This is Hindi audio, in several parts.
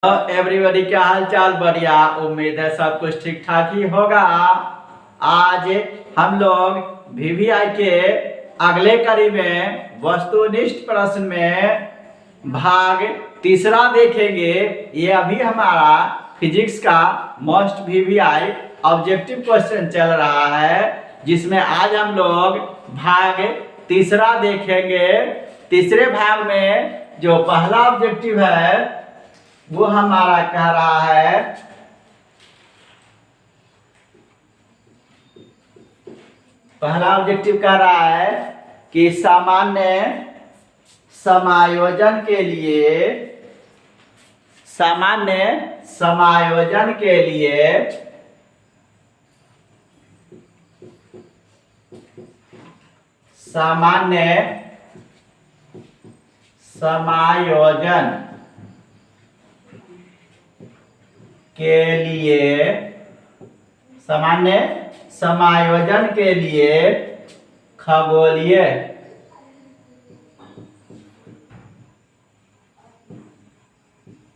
एवरीबॉडी क्या हाल चाल। बढ़िया, उम्मीद है सब कुछ ठीक ठाक ही होगा। आज हम लोग वीवीआई के अगले कड़ी में वस्तुनिष्ठ प्रश्न में भाग तीसरा देखेंगे। ये अभी हमारा फिजिक्स का मोस्ट वीवीआई ऑब्जेक्टिव क्वेश्चन चल रहा है, जिसमें आज हम लोग भाग तीसरा देखेंगे। तीसरे भाग में जो पहला ऑब्जेक्टिव है वो हमारा कह रहा है पहला ऑब्जेक्टिव कह रहा है कि सामान्य समायोजन के लिए सामान्य समायोजन के लिए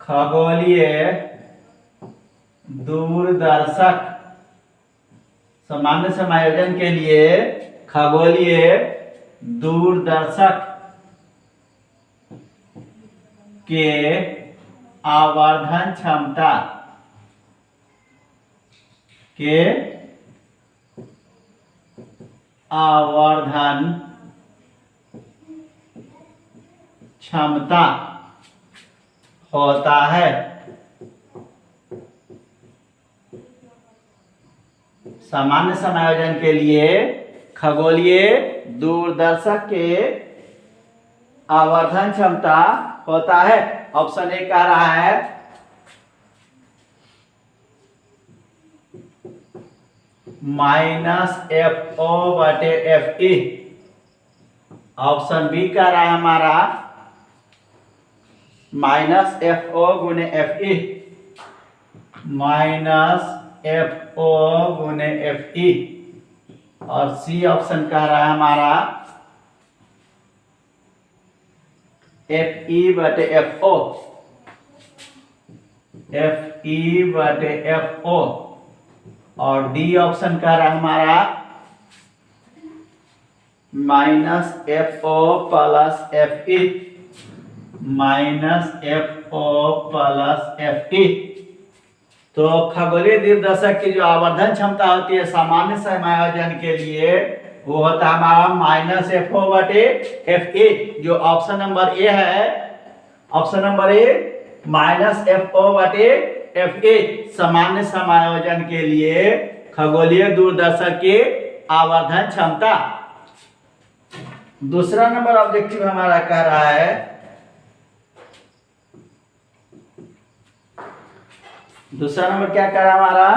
खगोलीय दूरदर्शक सामान्य समायोजन के लिए खगोलीय दूरदर्शक के आवर्धन क्षमता होता है। सामान्य समायोजन के लिए खगोलीय दूरदर्शक के आवर्धन क्षमता होता है। ऑप्शन ए कह रहा है -FO/FE। ऑप्शन बी कह रहा है हमारा -FO/FE -FO/FE। और सी ऑप्शन कह रहा है हमारा FE/FO FE/FO। और डी ऑप्शन कह रहा है हमारा -FO+FE -FO+FE। तो खगोलीय दूरदर्शक की जो आवर्धन क्षमता होती है सामान्य समायोजन के लिए वो होता है हमारा -FO/FE। जो ऑप्शन नंबर ए है, ऑप्शन नंबर ए -FO/FE सामान्य समायोजन के लिए खगोलीय दूरदर्शक की आवर्धन क्षमता। दूसरा नंबर ऑब्जेक्टिव हमारा कह रहा है दूसरा नंबर क्या कह रहा है हमारा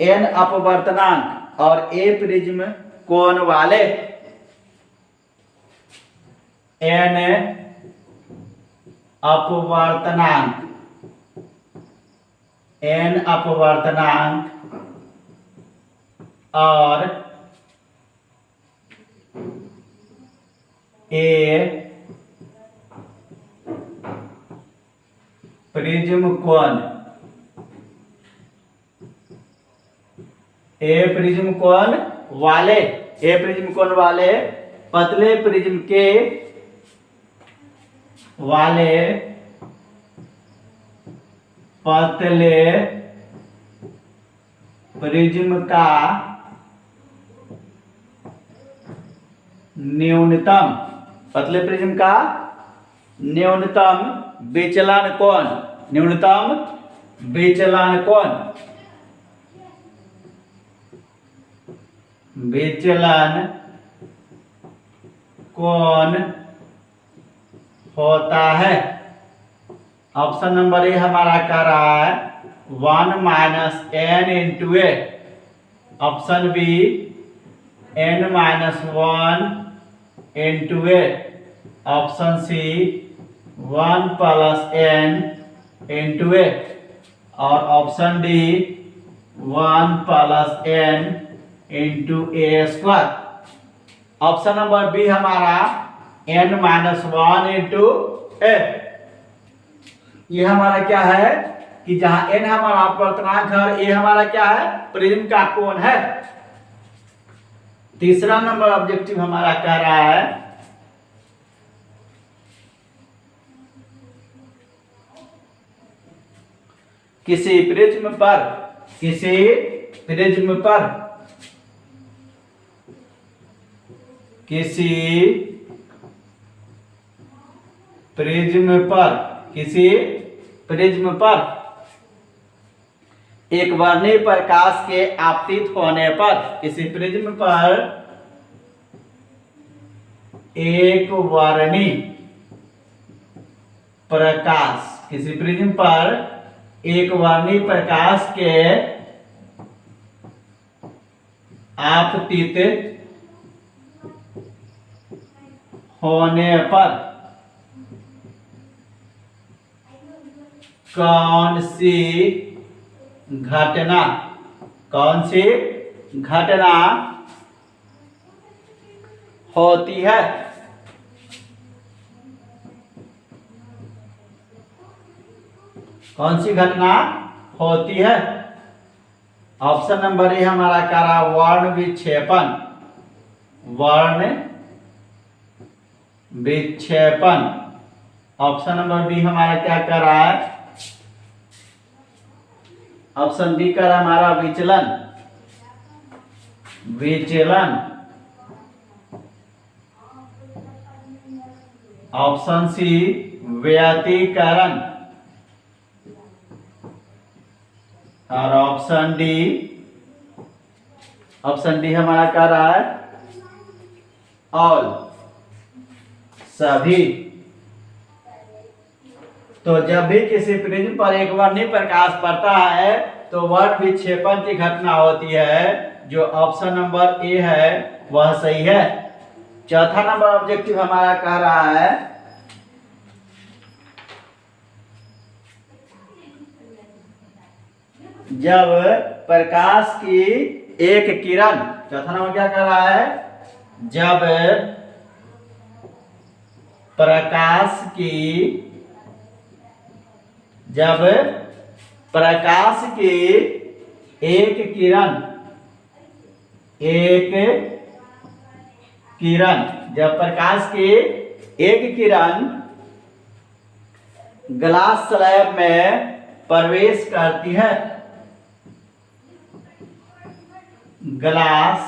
n अपवर्तनांक और a प्रिज्म कोण वाले n अपवर्तनांक और a प्रिज्म कोण वाले पतले प्रिज्म के का न्यूनतम विचलन कोण होता है। ऑप्शन नंबर ए हमारा कह रहा है 1 - n/a। Option B n-1/a। Option C 1+n/a। और option D 1+n × a²। Option number B हमारा n-1 इंटू ए। ये हमारा क्या है कि जहां n हमारा अपवर्तनांक है और ए हमारा क्या है, प्रिज्म का कोण है। तीसरा नंबर ऑब्जेक्टिव हमारा कह रहा है किसी प्रिज्म पर एक वर्णीय प्रकाश के आपतित होने पर, किसी प्रिज्म पर एक वर्णीय प्रकाश के आपतित होने पर कौन सी घटना होती है। कौन सी घटना होती है? ऑप्शन नंबर ए हमारा कह रहा वर्ण विक्षेपण। ऑप्शन नंबर बी हमारा क्या कर रहा है? ऑप्शन बी कर हमारा विचलन। ऑप्शन सी व्यतिकरण और ऑप्शन डी हमारा क्या रहा है? ऑल, सभी। तो जब भी किसी प्रिज्म पर एक वर्णीय प्रकाश पड़ता है तो वर्ण विक्षेपण की घटना होती है। जो ऑप्शन नंबर ए है वह सही है। चौथा नंबर ऑब्जेक्टिव हमारा कह रहा है जब प्रकाश की एक किरण, चौथा नंबर क्या कह रहा है? जब प्रकाश की एक किरण ग्लास स्लैब में प्रवेश करती है, ग्लास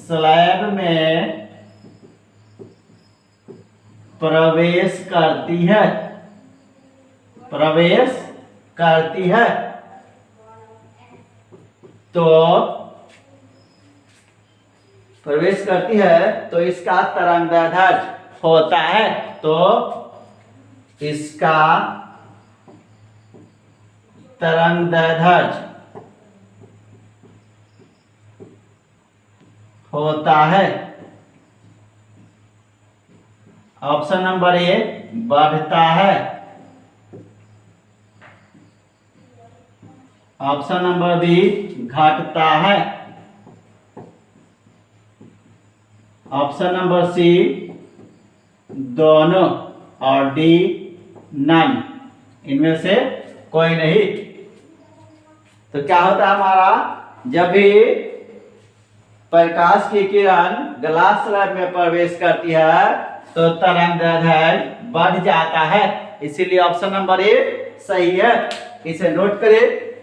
स्लैब में प्रवेश करती है तो इसका तरंगदैर्ध्य होता है। तो इसका तरंगदैर्ध्य होता है। ऑप्शन नंबर ए बढ़ता है। ऑप्शन नंबर बी घटता है। ऑप्शन नंबर सी दोनों और डी नन, इनमें से कोई नहीं। तो क्या होता है हमारा? जब भी प्रकाश की किरण ग्लास स्लैब में प्रवेश करती है तो तरंगदैर्ध्य बढ़ जाता है। इसीलिए ऑप्शन नंबर ए सही है। इसे नोट करें।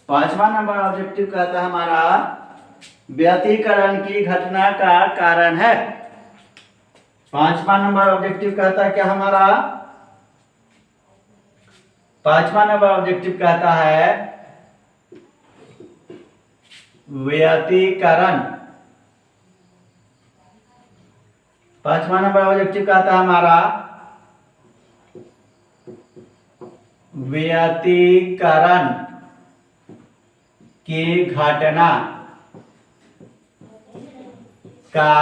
पांचवा नंबर ऑब्जेक्टिव कहता है हमारा व्यतिकरण की घटना का कारण है। पांचवा नंबर ऑब्जेक्टिव कहता है क्या हमारा? पांचवा नंबर ऑब्जेक्टिव कहता है व्यतिकरण। पांचवा नंबर ऑब्जेक्टिव कहता है हमारा व्यतिकरण की घटना का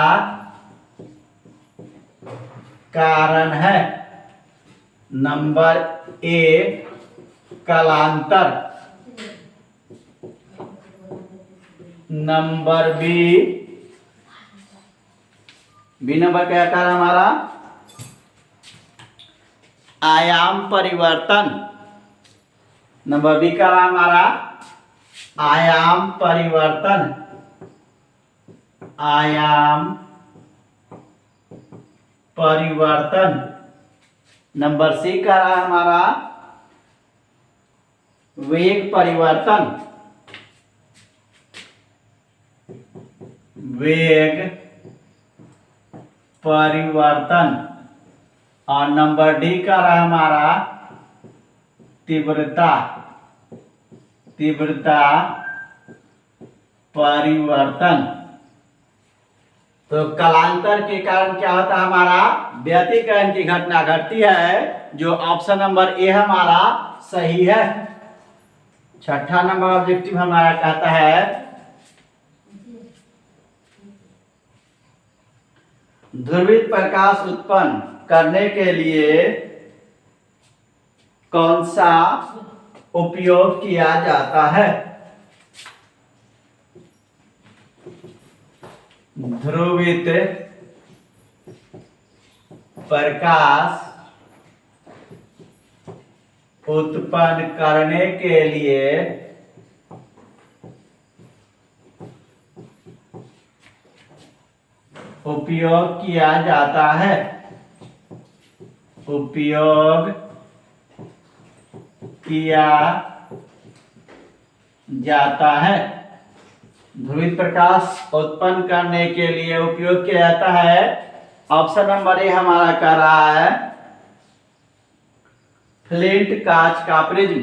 कारण है। नंबर ए कालांतर, नंबर बी नंबर क्या कारण हमारा आयाम परिवर्तन। नंबर बी का हमारा आयाम परिवर्तन, आयाम परिवर्तन। नंबर सी का हमारा वेग परिवर्तन, वेग परिवर्तन। और नंबर डी का रहा हमारा तीव्रता, तीव्रता परिवर्तन। तो कालांतर के कारण क्या होता है हमारा व्यतिकरण की घटना घटती है, जो ऑप्शन नंबर ए हमारा सही है। छठा नंबर ऑब्जेक्टिव हमारा कहता है ध्रुवित प्रकाश उत्पन्न करने के लिए कौन सा उपयोग किया जाता है। ध्रुवित प्रकाश उत्पन्न करने के लिए उपयोग किया जाता है, उपयोग किया जाता है। ध्रुवित प्रकाश उत्पन्न करने के लिए उपयोग किया जाता है। ऑप्शन नंबर ए हमारा कह रहा है फ्लिंट कांच का प्रिज्म।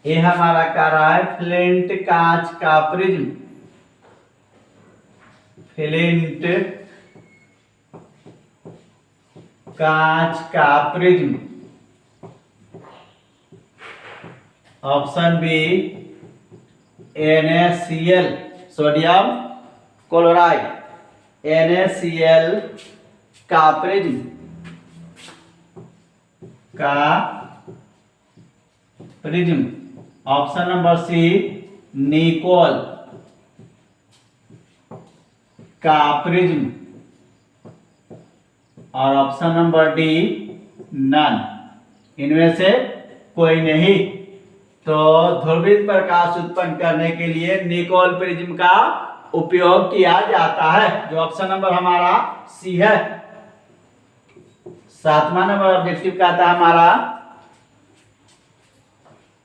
ये हमारा कह रहा है फ्लिंट कांच का प्रिज्म, फ्लिंट कांच का prism. Option B NaCl sodium chloride, NaCl का प्रिज्म, का prism. Option number C Nicol का प्रिज्म। और ऑप्शन नंबर डी नन, इनमें से कोई नहीं। तो ध्रुवित प्रकाश उत्पन्न करने के लिए निकोल प्रिज्म का उपयोग किया जाता है, जो ऑप्शन नंबर हमारा सी है। सातवां नंबर ऑब्जेक्टिव कहता है हमारा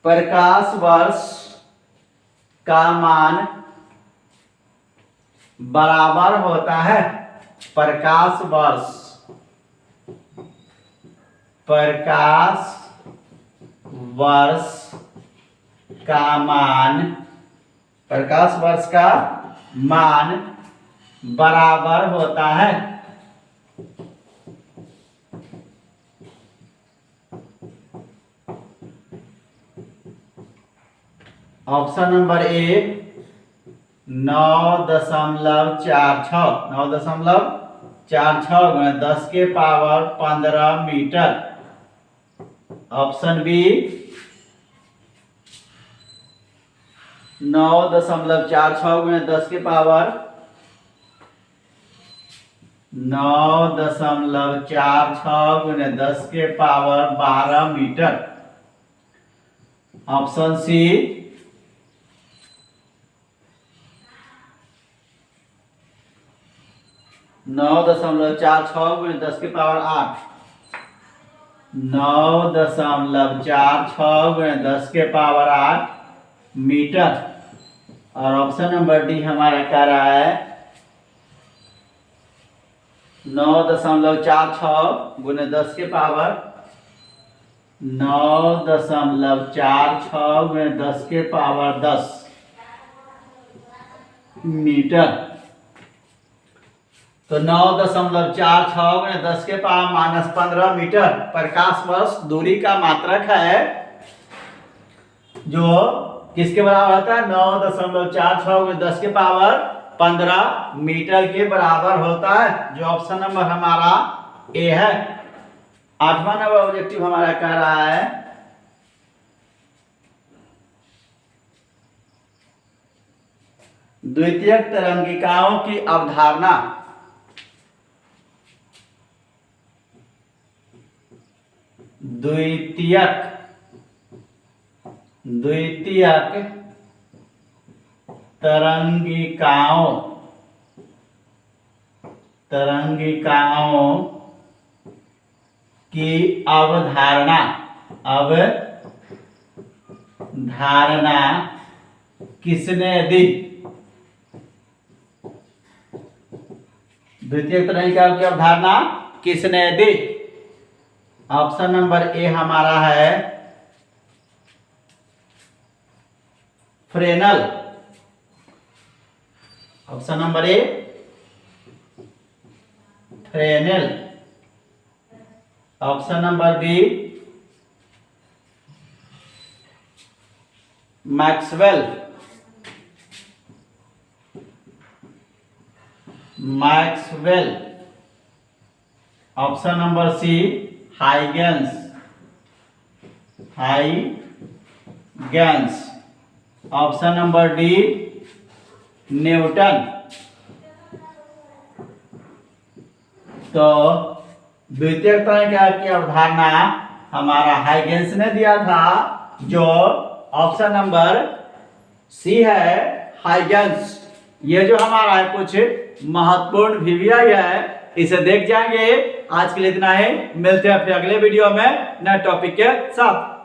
प्रकाश वर्ष का मान बराबर होता है। प्रकाश वर्ष, प्रकाश वर्ष का मान, प्रकाश वर्ष का मान बराबर होता है। ऑप्शन नंबर ए 9.46, 9.46 गुणा 10 के पावर 15 मीटर। ऑप्शन बी 9.46 गुणा 10 के पावर 9.46 गुणा 10 के पावर 12 मीटर। ऑप्शन सी 9.46 गुणा 10 के पावर 8, 9.46 गुणा 10 के पावर 8 मीटर। और ऑप्शन नंबर डी हमारा कह रहा है 9.46 गुणा 10 के पावर 9.46 गुणा 10 के पावर 10 मीटर। तो 9.46 × 10⁻⁻15 मीटर प्रकाश वर्ष दूरी का मात्रक है, जो किसके बराबर होता है? 9.46 × 10⁻15 मीटर के बराबर होता है, जो ऑप्शन नंबर हमारा ए है। 8वां नंबर ऑब्जेक्टिव हमारा कह रहा है द्वितीयक तरंगिकाओं की अवधारणा। द्वितीयक तरंगिकाओं की अवधारणा किसने दी? द्वितीय तरंगिकाओं की अवधारणा किसने दी? ऑप्शन नंबर ए हमारा है Fresnel. Option number A Fresnel. Option number B Maxwell. Option number C Huygens. Option number D Newton. तो द्वितीय तरंगिका की अवधारणा हमारा हाइगेंस ने दिया था, जो ऑप्शन नंबर सी है हाइगेंस। ये जो हमारा है कुछ महत्वपूर्ण वीवीआई है, इसे देख जाएंगे। आज के लिए इतना ही, मिलते हैं फिर अगले वीडियो में नए टॉपिक के साथ।